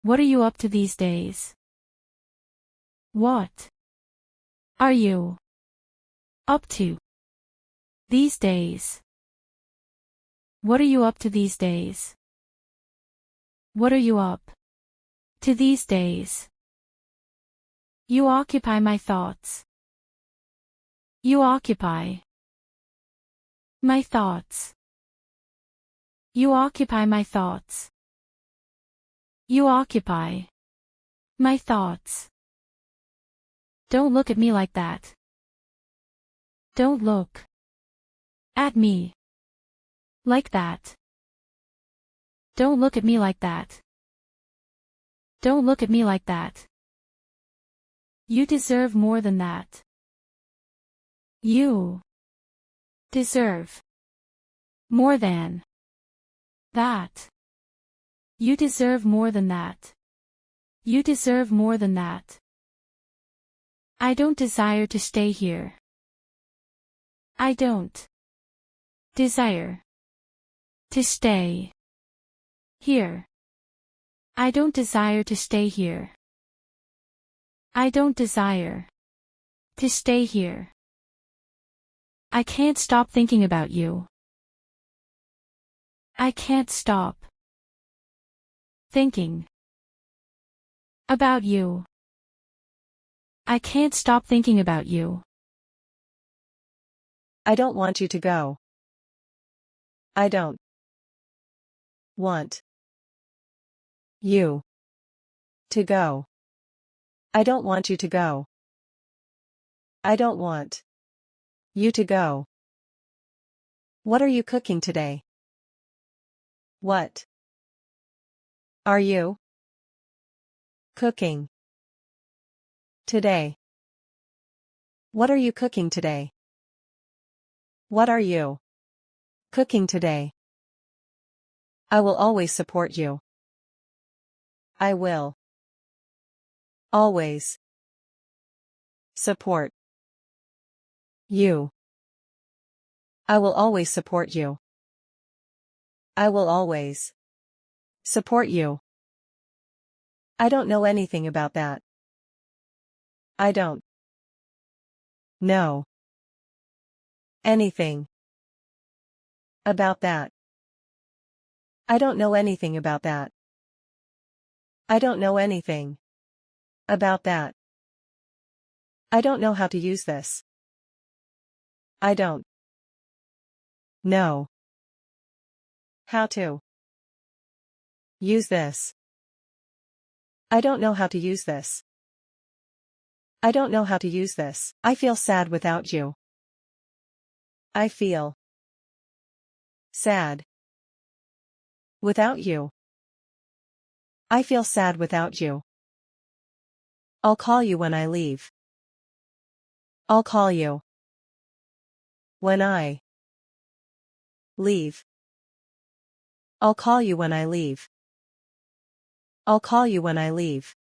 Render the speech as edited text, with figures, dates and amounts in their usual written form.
What are you up to these days? What are you up to these days? What are you up to these days? What are you up to these days? You occupy my thoughts. You occupy my thoughts. You occupy my thoughts. You occupy my thoughts. Don't look at me like that. Don't look at me like that. Don't look at me like that. Don't look at me like that. You deserve more than that. You deserve more than that. You deserve more than that. You deserve more than that. I don't desire to stay here. I don't desire to stay here. I don't desire to stay here. I don't desire to stay here. I can't stop thinking about you. I can't stop thinking about you. I can't stop thinking about you. I don't want you to go. I don't want you to go. I don't want you to go. I don't want you to go. What are you cooking today? What are you cooking today? What are you cooking today? What are you cooking today? I will always support you. I will always support you. I will always support you. I will always support you. I don't know anything about that. I don't know anything about that. I don't know anything about that. I don't know anything about that. I don't know how to use this. I don't know how to use this. I don't know how to use this. I don't know how to use this. I feel sad without you. I feel sad without you. I feel sad without you. I'll call you when I leave. I'll call you when I leave. I'll call you when I leave. I'll call you when I leave.